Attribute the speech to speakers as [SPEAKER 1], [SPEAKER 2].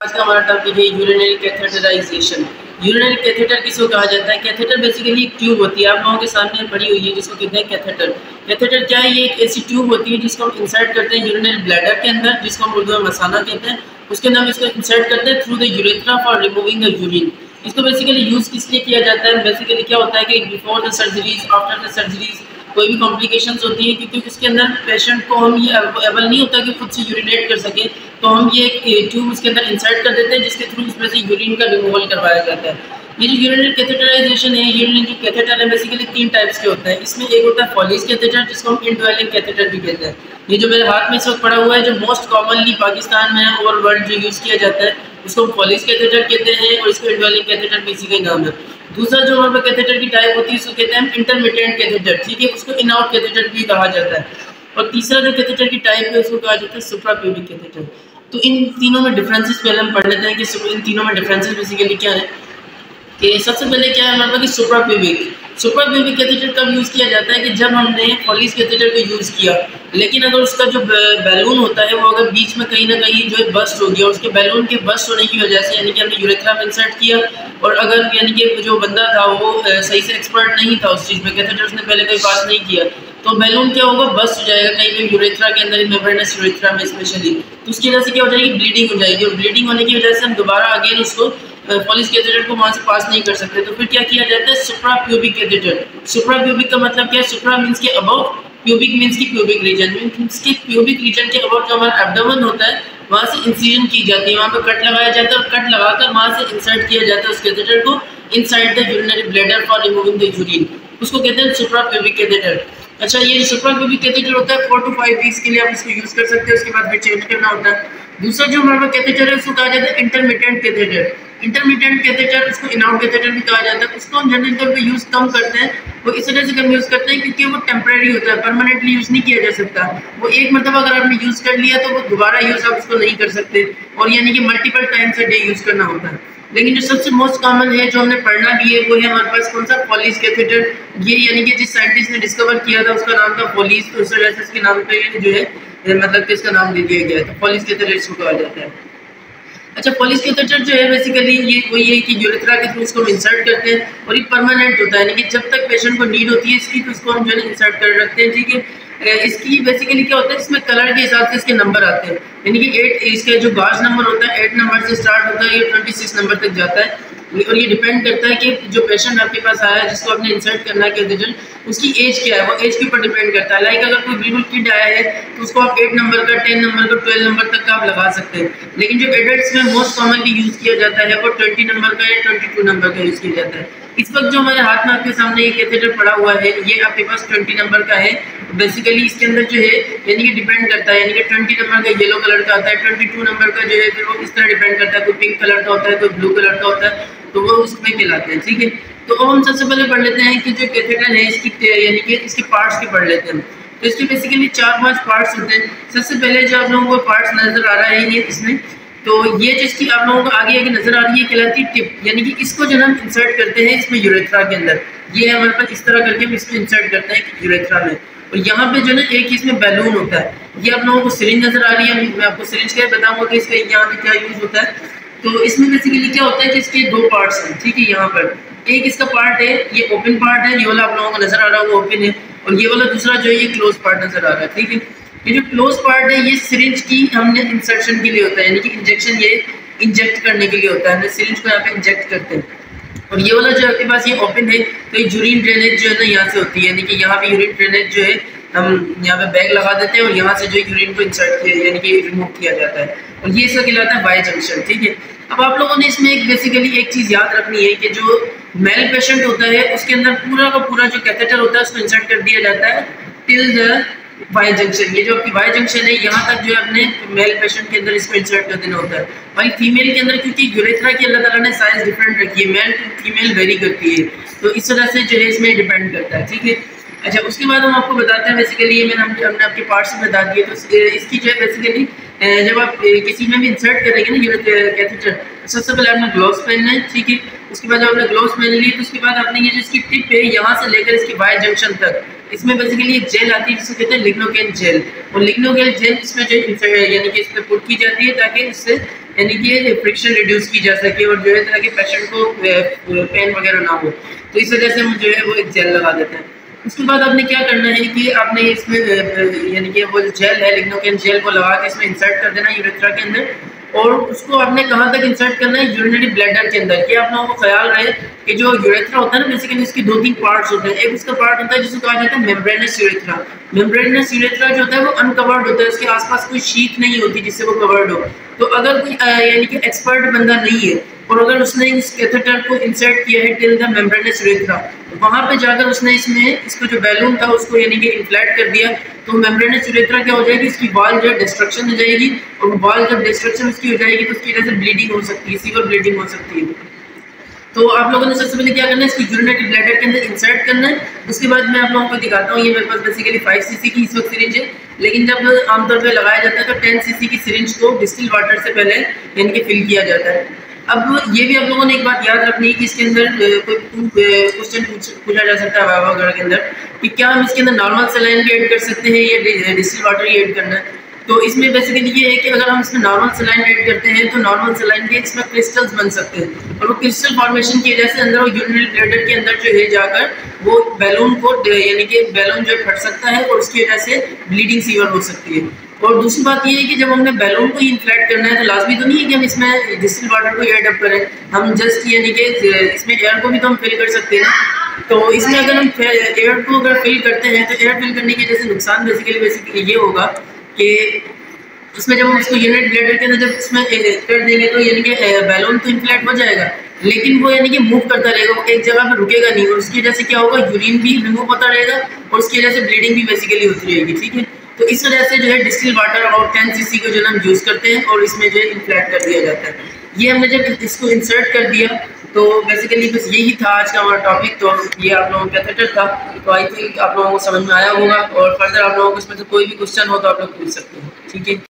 [SPEAKER 1] आज का हमारा टॉपिक है यूरिनरी कैथेटराइजेशन। यूरिनरी कैथेटर किसको कहा जाता है? कैथेटर बेसिकली एक ट्यूब होती है, आप लोगों के सामने पड़ी हुई है, जिसको कहते हैं कैथेटर। कैथेटर क्या है? ये एक ऐसी ट्यूब होती है जिसको हम इंसर्ट करते हैं यूरिनरी ब्लैडर के अंदर, जिसको हम उर्दू में मसाना कहते हैं। उसके अंदर हम इसको इंसर्ट करते हैं through the urethra for removing the urine. इसको बेसिकली यूज़ किस लिए किया जाता है? बेसिकली क्या होता है कि before the surgeries, after the surgeries कोई भी कॉम्प्लिकेशंस होती है, क्योंकि उसके अंदर पेशेंट को हम ये एबल नहीं होता कि खुद से यूरिनेट कर सके, तो हम ये एक ट्यूब उसके अंदर इंसर्ट कर देते हैं, जिसके थ्रू उसमें से यूरिन का रिमूवल करवाया जाता है। ये जो यूरिनरी कैथेटराइजेशन है, यूरिनरी कैथेटर है बेसिकली 3 टाइप्स के होते हैं। इसमें एक होता है फॉलिस कैथेटर, जिसको हम इंडवेलिंग कैथेटर भी कहते हैं। ये जो मेरे हाथ में इस वक्त पड़ा हुआ है, जो मोस्ट कॉमनली पाकिस्तान में ओवर वर्ल्ड जो यूज़ किया जाता है, उसको हम फॉलिस कैथेटर कहते हैं, और इसको इंडवेलिंग कैथेटर भी इसी का ही नाम है। दूसरा जो हमारे पास कैथेटर की टाइप होती है, उसको कहते हैं इंटरमिटेंट कैथेटर, ठीक है, उसको इन आउट कैथेटर भी कहा जाता है। और तीसरा जो कैथेटर की टाइप है, उसको कहा जाता है सुप्राप्यूबिक कैथेटर। तो इन तीनों में डिफरेंसेस पहले हम पढ़ लेते हैं कि इन तीनों में डिफरेंसेस बेसिकली क्या है। कि सबसे पहले क्या है हमारे पास कि सुप्राप्यूबिक कैथेटर कब यूज़ किया जाता है? कि जब हमने फॉलिस कैथेटर को यूज़ किया, लेकिन अगर उसका जो बैलून होता है वो अगर बीच में कहीं ना कहीं जो है बस्ट हो गया, उसके बैलून के बस्ट होने की वजह से, यानी कि हमने यूरेथ्रा में इंसर्ट किया, और अगर यानी कि जो बंदा था वो सही से एक्सपर्ट नहीं था उस चीज़ में, कैथेटर उसने पहले कहीं पास नहीं किया, तो बैलून क्या होगा, बस्ट हो जाएगा कहीं पे यूरेथ्रा के अंदर, मेम्ब्रेनस यूरेथ्रा में स्पेशली। तो उसकी वजह से क्या हो जाएगी, ब्लीडिंग हो जाएगी, और ब्लीडिंग होने की वजह से हम दोबारा अगेन उसको फॉलिस कैथेटर को वहाँ से पास नहीं कर सकते। तो फिर क्या किया जाता है, सुप्राप्यूबिक कैथेटर। सुप्राप्यूबिक का मतलब क्या है? सुप्रा मीन्स के अबव, प्यूबिक मीन्स की प्यूबिक रीजन, मीन्स की प्यूबिक रीजन के अबव जो हमारा एब्डोमेन होता है, वहाँ से इंसिजन की जाती है, वहाँ पे कट लगाया जाता है, और कट लगाकर वहाँ से इंसर्ट किया जाता है उस कैथेटर को inside the urinary bladder for removing the urine. उसको कहते हैं सुप्राप्यूबिक कैथेटर। अच्छा, ये जो सुप्राप्यूबिक कैथेटर होता है 4 to 5 वीक्स के लिए आप इसको यूज़ कर सकते हैं, उसके बाद फिर चेंज करना होता है। दूसरा जो हमारे कैथेटर है, उसको कहा जाता है इंटरमिटेंट कैथेटर। इंटरमीडिएट कैथेटर, उसको इन आउट कैथेटर भी कहा जाता है। उसको हम जनरल तौर पे यूज़ कम करते हैं, वो इस वजह से कम यूज़ करते हैं क्योंकि वो टेम्परेरी होता है, परमानेंटली यूज़ नहीं किया जा सकता। वो एक मतलब अगर आपने यूज़ कर लिया तो वो दोबारा यूज़ आप उसको नहीं कर सकते, और यानी कि multiple times a day use करना होता है। लेकिन जो सबसे मोस्ट कॉमन है, जो हमने पढ़ना भी है, वो है हमारे पास कौन सा, फॉलिस कैथेटर। ये यानी कि जिस साइंटिस्ट ने डिस्कवर किया था उसका नाम था फॉलिस, तो उस वजह से इसके नाम पे जो है मतलब कि इसका नाम दे दिया गया है, तो फॉलिस कैथेटर इसको कहा जाता है। अच्छा, फॉलिस कैथेटर जो है बेसिकली ये वही है कि यूरेथ्रा के थ्रू इसको इंसर्ट करते हैं, और ये परमानेंट होता है, यानी कि जब तक पेशेंट को नीड होती है इसकी, तो इसको हम जो है इंसर्ट कर रखते हैं, ठीक है। इसकी बेसिकली क्या होता है, इसमें कलर के हिसाब से इसके नंबर आते हैं, यानी कि 8 इसका जो गाज नंबर होता है 8 नंबर से स्टार्ट होता है, ये 26 नंबर तक जाता है। और ये डिपेंड करता है कि जो पेशेंट आपके पास आया है, जिसको आपने इंसर्ट करना है कैथेटर, उसकी एज क्या है, वो एज के ऊपर डिपेंड करता है। लाइक अगर कोई बिल्कुल किड आया है तो उसको आप 8 नंबर का, 10 नंबर का, 12 नंबर तक का आप लगा सकते हैं। लेकिन जो एडल्ट्स में मोस्ट कॉमनली यूज़ किया जाता है वो 20 नंबर का या 22 नंबर का यूज़ किया जाता है। इस वक्त जो हमारे हाथ में आपके सामने ये कैथेटर पड़ा हुआ है, ये आपके पास 20 नंबर का है। बेसिकली इसके अंदर जो है यानी कि डिपेंड करता है, यानी कि 20 नंबर का येलो कलर का आता है, 22 नंबर का जो है फिर वो इस तरह डिपेंड करता है, कोई पिंक कलर का होता है, कोई ब्लू कलर का होता है, तो वो उसमें मिलाते हैं, ठीक है। तो अब हम सबसे पहले पढ़ लेते हैं कि जो कैथेटर है इसकी यानी कि इसके पार्ट्स के पढ़ लेते हैं। तो इसके बेसिकली 4-5 पार्ट्स होते हैं। सबसे पहले जो आप लोगों को पार्ट्स नज़र आ रहा है ये इसमें, तो ये जिसकी आप लोगों को आगे आगे नज़र आ रही है कहलाती है टिप, यानी कि इसको जो हम इंसर्ट करते हैं इसमें यूरेथ्रा के अंदर, ये हमारे पास इस तरह करके हम इसको इंसर्ट करते हैं यूरेथ्रा में। और यहाँ पे जो ना एक इसमें बैलून होता है, ये आप लोगों को सिरिंज नज़र आ रही है, मैं आपको सिरिंज का बताऊँगा कि इसका यहाँ पे क्या यूज़ होता है। तो इसमें बेसिकली क्या होता है कि इसके 2 पार्ट्स हैं, ठीक है। यहाँ पर एक इसका पार्ट है, ये ओपन पार्ट है, ये वाला आप लोगों को नज़र आ रहा है वो ओपन है, और ये वाला दूसरा जो है ये क्लोज पार्ट नज़र आ रहा है, ठीक है। ये जो क्लोज पार्ट है ये सिरिंज की हमने इंसर्शन के लिए होता है, यानी कि इंजेक्शन, ये इंजेक्ट करने के लिए होता है, हमने सिरिंज को यहाँ पे इंजेक्ट करते हैं। और ये वाला जो आपके पास ये ओपन है, तो ये यूरिन ड्रेनेज जो है ना यहाँ से होती है, यानी कि यहाँ पे यूरिन ड्रेनेज जो है हम यहाँ पे बैग लगा देते हैं, और यहाँ से जो यूरिन को इंसर्ट किया यानी कि रिमूव किया जाता है, और ये इसका कहलाता है वाई जंक्शन, ठीक है। अब आप लोगों ने इसमें एक बेसिकली एक चीज़ याद रखनी है कि जो मेल पेशेंट होता है उसके अंदर पूरा का पूरा जो कैथेटर होता है उसको इंसर्ट कर दिया जाता है टिल द वाई जंक्शन। ये जो आपकी वाई जंक्शन है यहाँ तक जो है अपने मेल पेशेंट के अंदर इसको इंसर्ट कर देना होता है। भाई फीमेल के अंदर क्योंकि यूरेथ्रा की अल्लाह ताला ने साइज डिफरेंट रखी है, मेल टू फीमेल वेरी करती है, तो इस तरह से जो है इसमें डिपेंड करता है, ठीक है। अच्छा, उसके बाद हम आपको बताते हैं बेसिकली ये हमने आपके पार्ट्स में बता दिए। तो इसकी जो है बेसिकली जब आप किसी में भी इंसर्ट करेंगे ना कैथेटर, सबसे पहले आपने ग्लोव्स पहनना है, ठीक है। उसके बाद आपने ग्लोव्स पहन लिए, तो उसके बाद आपने ये जो इसकी टिप है यहाँ से लेकर इसकी वाई जंक्शन तक, इसमें बेसिकली एक जेल आती है जिसे कहते हैं लिग्नोकेन जेल, और लिग्नोकेन जेल इसमें जो यानी कि इस पर पुट की जाती है ताकि इससे यानी कि फ्रिक्शन रिड्यूस की जा सके और जो है ताकि पेशेंट को पेन वगैरह ना हो। तो इस वजह से हम जो है वो एक जेल लगा देते हैं। उसके बाद आपने क्या करना है कि आपने इसमें यानी कि वो जेल है लिग्नोकेन जेल को लगा के इसमें इंसर्ट कर देना यूरेथ्रा के अंदर, और उसको आपने कहाँ तक इंसर्ट करना है, यूरिनरी ब्लैडर के अंदर। कि आप लोगों को ख्याल रहे कि जो यूरेथ्रा होता है ना बेसिकली उसकी 2-3 पार्ट्स होते हैं। एक उसका पार्ट होता है जिसको कहा जाता है मेम्ब्रेनस यूरेथ्रा। मेम्ब्रेनस यूरेथ्रा जो होता है वो अनकवर्ड होता है, उसके आसपास कोई शीट नहीं होती जिससे वो कवर्ड हो। तो अगर कोई यानी कि एक्सपर्ट बंदा नहीं है और अगर उसने इस कैथेटर को इंसर्ट किया है टिल द मेम्ब्रेनस यूरेथ्रा, वहाँ पे जाकर उसने इसको जो बैलून था उसको यानी कि इन्फ्लेट कर दिया, तो मेम्ब्रेनस यूरेथ्रा क्या हो जाएगी, इसकी वॉल जो है डिस्ट्रक्शन हो जाएगी, और वॉल जब डिस्ट्रक्शन उसकी हो जाएगी तो उसकी वजह से ब्लीडिंग हो सकती है, सीवियर ब्लीडिंग हो सकती है। तो आप लोगों ने सबसे पहले क्या करना है, इसकी यूरिनरी ब्लैडर के अंदर इंसर्ट करना है। उसके बाद मैं आप लोगों को दिखाता हूँ, ये मेरे पास बेसिकली 5 सीसी की इस वक्त सिरिंज है, लेकिन जब आमतौर पे लगाया जाता है तो 10 सीसी की सिरिंज को डिस्टिल वाटर से पहले यानी कि फिल किया जाता है। अब ये भी आप लोगों ने एक बात याद रखनी है कि इसके अंदर कोई क्वेश्चन पूछा जा सकता है वाइवा वगैरह के अंदर कि क्या हम इसके अंदर नॉर्मल सलाइन भी ऐड कर सकते हैं या डिस्टिल वाटर ही ऐड करना है। तो इसमें बेसिकली ये है कि अगर हम इसमें नॉर्मल सलाइन ऐड करते हैं तो नॉर्मल सलाइन के इसमें क्रिस्टल्स बन सकते हैं, और वो क्रिस्टल फॉर्मेशन की वजह से अंदर वो यूरिनरी ब्लैडर के अंदर जो है जाकर वो बैलून को यानी कि बैलून जो फट सकता है और उसकी वजह से ब्लीडिंग सीवियर हो सकती है। और दूसरी बात ये है कि जब हमने बैलून को ही इन्फ्लेट करना है तो लाजमी तो नहीं है कि हम इसमें डिस्टिल वाटर को ऐड अप करें, हम जस्ट यानी कि इसमें एयर को भी तो हम फिल कर सकते हैं ना। तो इसमें अगर हम एयर को अगर फिल करते हैं तो एयर फिल करने की वजह से नुकसान बेसिकली ये होगा कि इसमें जब हम इसको यूरिनरी ब्लैडर के अंदर जब इसमें कर देंगे तो यानी कि बैलून तो इन्फ्लेट हो जाएगा, लेकिन वो यानी कि मूव करता रहेगा, वो एक जगह पर रुकेगा नहीं, और उसकी वजह से क्या होगा, यूरिन भी रिमूव होता रहेगा और उसकी वजह से ब्लीडिंग भी बेसिकली होती रहेगी। ठीक है, तो इस वजह से जो है डिस्टिल वाटर अबाउट 10 सीसी को जो हम यूज़ करते हैं और इसमें जो है इन्फ्लेट कर दिया जाता है। ये हमने जब इसको इंसर्ट कर दिया तो बेसिकली बस यही था आज का हमारा टॉपिक। तो ये आप लोगों का कैथेटर था, तो आई थिंक आप लोगों को समझ में आया होगा, और फर्दर आप लोगों को इसमें से कोई भी क्वेश्चन हो तो आप लोग पूछ सकते हैं। ठीक है।